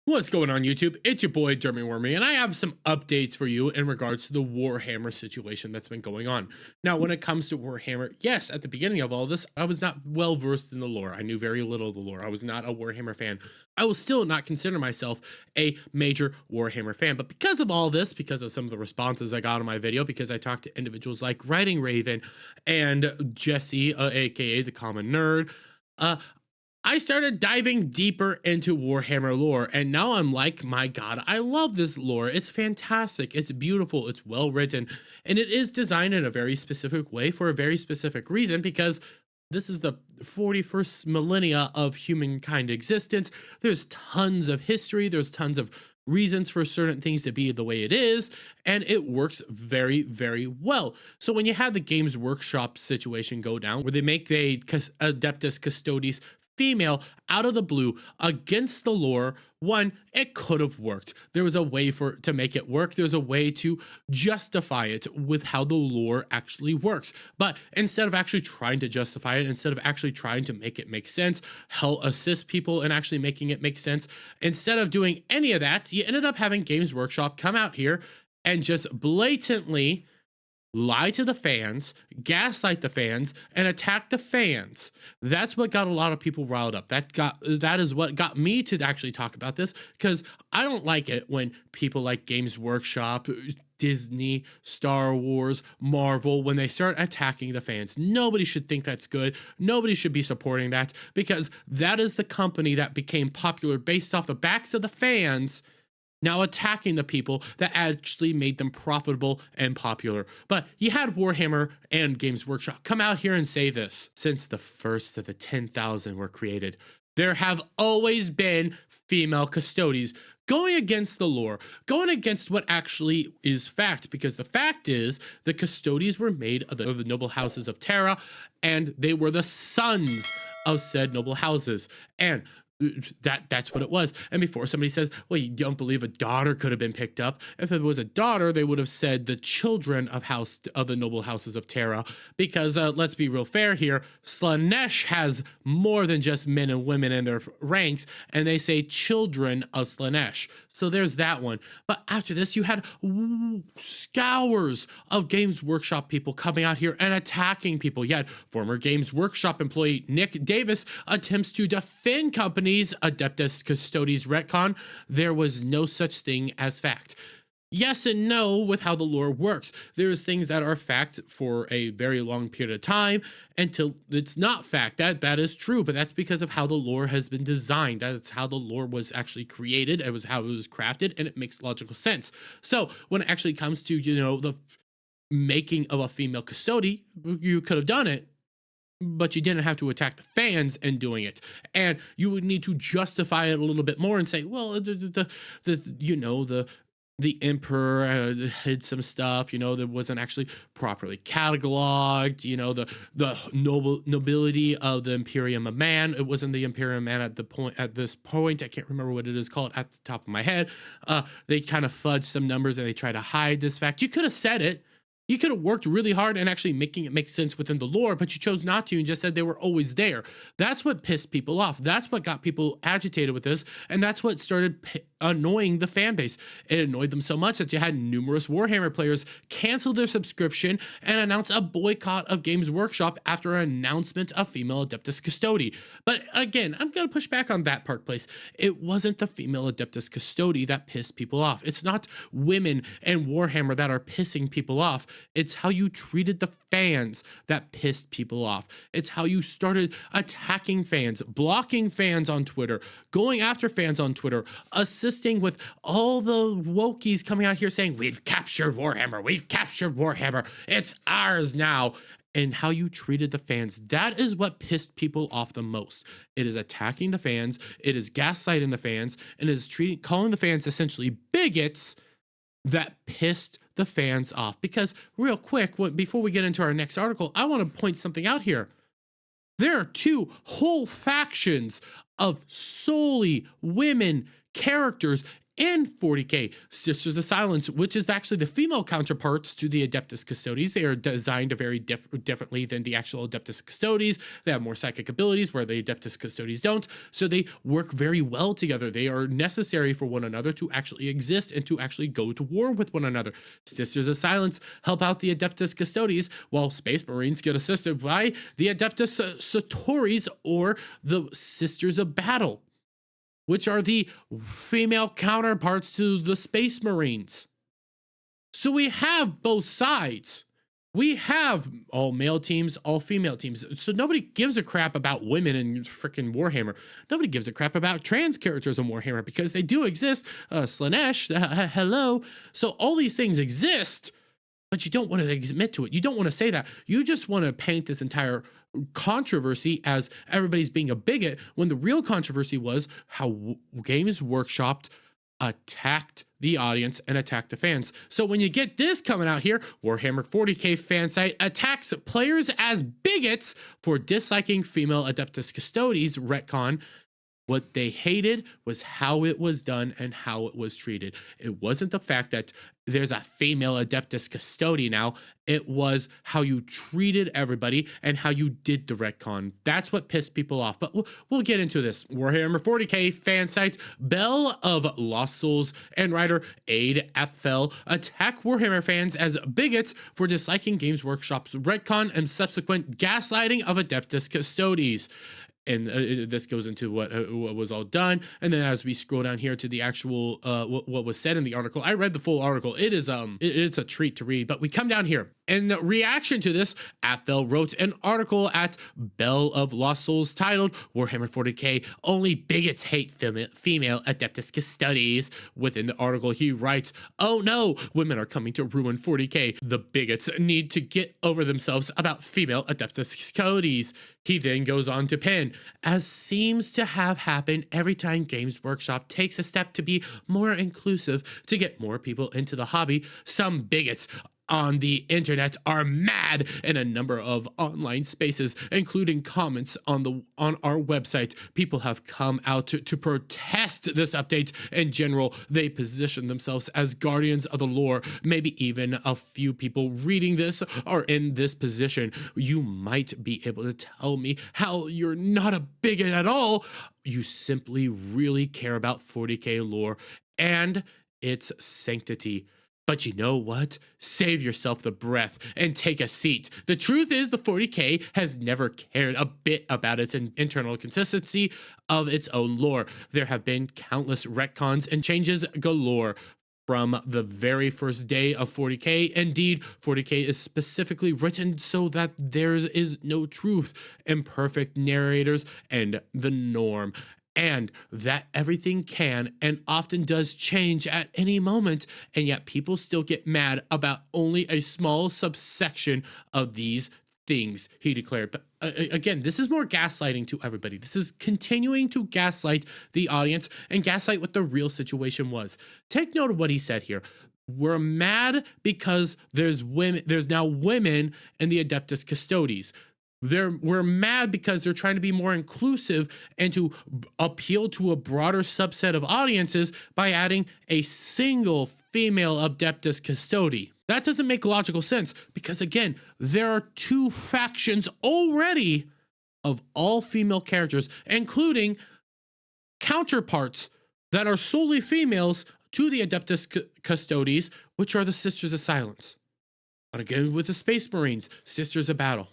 What's going on YouTube? It's your boy Jeremy Wormy, and I have some updates for you in regards to the Warhammer situation that's been going on. Now, when it comes to Warhammer, yes, at the beginning of all this, I was not well versed in the lore. I knew very little of the lore. I was not a Warhammer fan. I will still not consider myself a major Warhammer fan, but because of all this, because of some of the responses I got on my video, because I talked to individuals like Writing Raven and Jesse, aka the Common Nerd, I started diving deeper into Warhammer lore, and now I'm like, my god, I love this lore. It's fantastic, it's beautiful, it's well written, and it is designed in a very specific way for a very specific reason, because this is the 41st millennia of humankind existence. There's tons of history, there's tons of reasons for certain things to be the way it is, and it works very, very well. So when you have the Games Workshop situation go down, where they make the Adeptus Custodes female out of the blue against the lore, one, it could have worked. There was a way to make it work. There's a way to justify it with how the lore actually works. But instead of actually trying to justify it, instead of actually trying to make it make sense, help assist people in actually making it make sense, instead of doing any of that, you ended up having Games Workshop come out here and just blatantly lie to the fans, gaslight the fans, and attack the fans. That's what got a lot of people riled up. That is what got me to actually talk about this, because I don't like it when people like Games Workshop, Disney, Star Wars, Marvel, when they start attacking the fans. Nobody should think that's good. Nobody should be supporting that, because that is the company that became popular based off the backs of the fans, now attacking the people that actually made them profitable and popular. But you had Warhammer and Games Workshop come out here and say this: since the first of the 10,000 were created, there have always been female custodes, going against the lore, going against what actually is fact, because the fact is the custodes were made of the noble houses of Terra, and they were the sons of said noble houses. And that's what it was. And before somebody says, well, you don't believe a daughter could have been picked up, if it was a daughter, they would have said the children of the noble houses of Terra, because let's be real fair here, Slaanesh has more than just men and women in their ranks, and they say children of Slaanesh. So there's that one. But after this, you had scours of Games Workshop people coming out here and attacking people. You had former Games Workshop employee Nick Davis attempts to defend companies Adeptus Custodes retcon. There was no such thing as fact. Yes and no with how the lore works. There's things that are fact for a very long period of time until it's not fact. That is true, but that's because of how the lore has been designed. That's how the lore was actually created. It was how it was crafted, and it makes logical sense. So when it actually comes to, the making of a female custody, you could have done it, but you didn't have to attack the fans in doing it. And you would need to justify it a little bit more and say, well, the emperor hid some stuff, that wasn't actually properly cataloged, the nobility of the Imperium of Man. It wasn't the Imperium of Man at this point. I can't remember what it is called at the top of my head. They kind of fudged some numbers and they try to hide this fact. You could have said it. You could have worked really hard and actually making it make sense within the lore, but you chose not to and just said they were always there. That's what pissed people off. That's what got people agitated with this, and that's what started annoying the fan base. It annoyed them so much that you had numerous Warhammer players cancel their subscription and announce a boycott of Games Workshop after an announcement of female Adeptus Custode. But again, I'm going to push back on that part, place. It wasn't the female Adeptus Custode that pissed people off. It's not women and Warhammer that are pissing people off. It's how you treated the fans that pissed people off. It's how you started attacking fans, blocking fans on Twitter, going after fans on Twitter, assisting with all the wokies coming out here saying, we've captured Warhammer, it's ours now. And how you treated the fans, that is what pissed people off the most. It is attacking the fans, it is gaslighting the fans, and it is calling the fans essentially bigots that pissed the fans off. Because real quick, before we get into our next article, I want to point something out here. There are two whole factions of solely women characters and 40K. Sisters of Silence, which is actually the female counterparts to the Adeptus Custodes. They are designed very differently than the actual Adeptus Custodes. They have more psychic abilities where the Adeptus Custodes don't. So they work very well together. They are necessary for one another to actually exist and to actually go to war with one another. Sisters of Silence help out the Adeptus Custodes, while Space Marines get assisted by the Adeptus Satori's, or the Sisters of Battle, which are the female counterparts to the Space Marines. So we have both sides. We have all male teams, all female teams. So nobody gives a crap about women in freaking Warhammer. Nobody gives a crap about trans characters in Warhammer, because they do exist. Slanesh, hello. So all these things exist, but you don't want to admit to it. You don't want to say that. You just want to paint this entire controversy as everybody's being a bigot, when the real controversy was how Games Workshop attacked the audience and attacked the fans. So when you get this coming out here, Warhammer 40K fan site attacks players as bigots for disliking female Adeptus Custodes retcon. What they hated was how it was done and how it was treated. It wasn't the fact that there's a female Adeptus Custode now. It was how you treated everybody and how you did the retcon. That's what pissed people off. But we'll get into this. Warhammer 40K fan sites, Bell of Lost Souls and writer Aid Apfel attack Warhammer fans as bigots for disliking Games Workshop's retcon and subsequent gaslighting of Adeptus Custodes. And this goes into what was all done. And then as we scroll down here to the actual what was said in the article, I read the full article. It is it's a treat to read. But we come down here. In the reaction to this, Apfel wrote an article at Bell of Lost Souls titled Warhammer 40K Only Bigots Hate Female Adeptus Custodes. Within the article, he writes, "Oh no, women are coming to ruin 40K. The bigots need to get over themselves about female Adeptus Custodes." He then goes on to pen, "As seems to have happened every time Games Workshop takes a step to be more inclusive to get more people into the hobby, some bigots on the internet are mad." In a number of online spaces, including comments on our website, people have come out to protest this update. In general, they position themselves as guardians of the lore. Maybe even a few people reading this are in this position. You might be able to tell me how you're not a bigot at all. You simply really care about 40K lore and its sanctity. But you know what? Save yourself the breath and take a seat. The truth is, the 40K has never cared a bit about its internal consistency of its own lore. There have been countless retcons and changes galore from the very first day of 40K. Indeed, 40K is specifically written so that there is no truth, imperfect narrators, and the norm. And that everything can and often does change at any moment, and yet people still get mad about only a small subsection of these things, he declared. But again, this is more gaslighting to everybody. This is continuing to gaslight the audience and gaslight what the real situation was. Take note of what he said here. We're mad because there's now women in the Adeptus Custodes. We're mad because they're trying to be more inclusive and to appeal to a broader subset of audiences by adding a single female Adeptus Custode. That doesn't make logical sense because, again, there are two factions already of all female characters, including counterparts that are solely females to the Adeptus Custodes, which are the Sisters of Silence. But again, with the Space Marines, Sisters of Battle.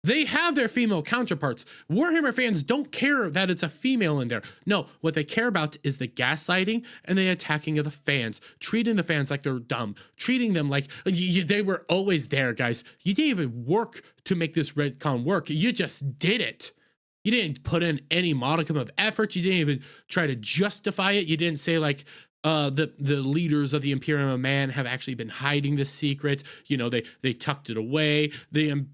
They have their female counterparts. Warhammer fans don't care that it's a female in there. No, what they care about is the gaslighting and the attacking of the fans, treating the fans like they're dumb, treating them like they were always there, guys. You didn't even work to make this retcon work. You just did it. You didn't put in any modicum of effort. You didn't even try to justify it. You didn't say like, the leaders of the Imperium of Man have actually been hiding this secret. You know, they tucked it away. The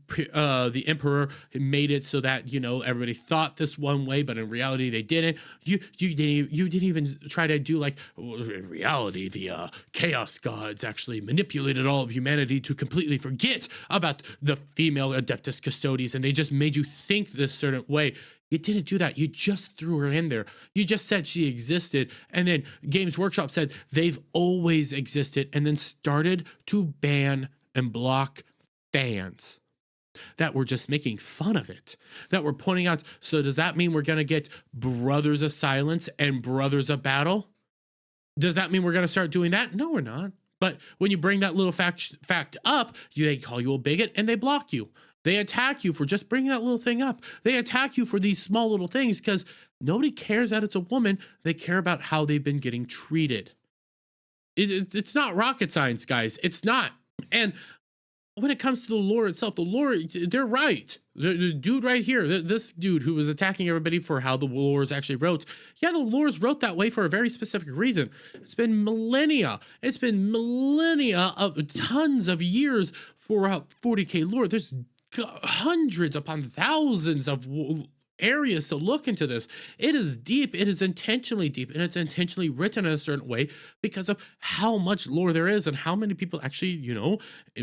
Emperor made it so that, you know, everybody thought this one way, but in reality they didn't. You didn't even try to do like, in reality, the Chaos Gods actually manipulated all of humanity to completely forget about the female Adeptus Custodes, and they just made you think this certain way. You didn't do that. You just threw her in there. You just said she existed. And then Games Workshop said they've always existed and then started to ban and block fans that were just making fun of it, that were pointing out. So does that mean we're going to get Brothers of Silence and Brothers of Battle? Does that mean we're going to start doing that? No, we're not. But when you bring that little fact up, they call you a bigot and they block you. They attack you for just bringing that little thing up. They attack you for these small little things because nobody cares that it's a woman. They care about how they've been getting treated. It's not rocket science, guys. It's not. And when it comes to the lore itself, the lore, they're right. The dude right here, this dude who was attacking everybody for how the lores actually wrote. Yeah, the lores wrote that way for a very specific reason. It's been millennia. It's been millennia of tons of years for 40K lore. There's hundreds upon thousands of areas to look into this. It is deep. It is intentionally deep, and it's intentionally written in a certain way because of how much lore there is and how many people actually,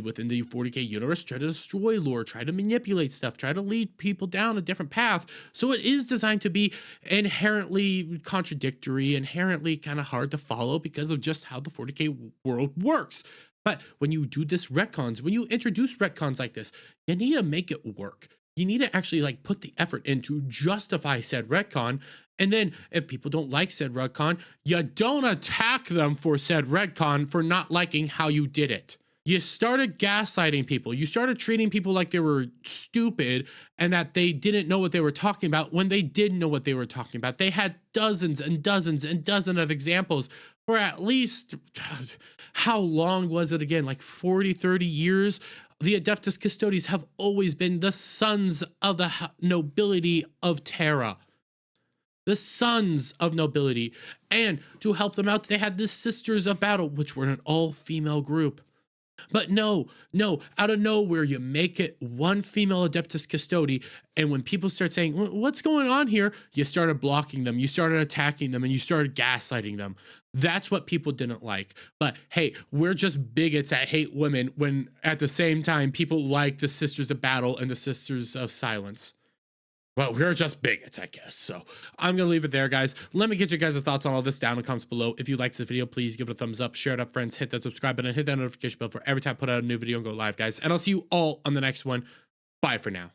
within the 40K universe try to destroy lore, try to manipulate stuff, try to lead people down a different path. So it is designed to be inherently contradictory, inherently kind of hard to follow because of just how the 40K world works. But when you do this retcons, when you introduce retcons like this, you need to make it work. You need to actually put the effort in to justify said retcon. And then if people don't like said retcon, you don't attack them for said retcon for not liking how you did it. You started gaslighting people. You started treating people like they were stupid and that they didn't know what they were talking about when they did know what they were talking about. They had dozens and dozens and dozens of examples for at least, how long was it again? 40, 30 years? The Adeptus Custodes have always been the sons of the nobility of Terra. The sons of nobility. And to help them out, they had the Sisters of Battle, which were an all-female group. But no, out of nowhere, you make it one female Adeptus Custode, and when people start saying, what's going on here? You started blocking them, you started attacking them, and you started gaslighting them. That's what people didn't like. But hey, we're just bigots that hate women when at the same time people like the Sisters of Battle and the Sisters of Silence. Well, we're just bigots, I guess. So I'm going to leave it there, guys. Let me get you guys' thoughts on all this down in the comments below. If you liked this video, please give it a thumbs up, share it up, friends, hit that subscribe button, hit that notification bell for every time I put out a new video and go live, guys. And I'll see you all on the next one. Bye for now.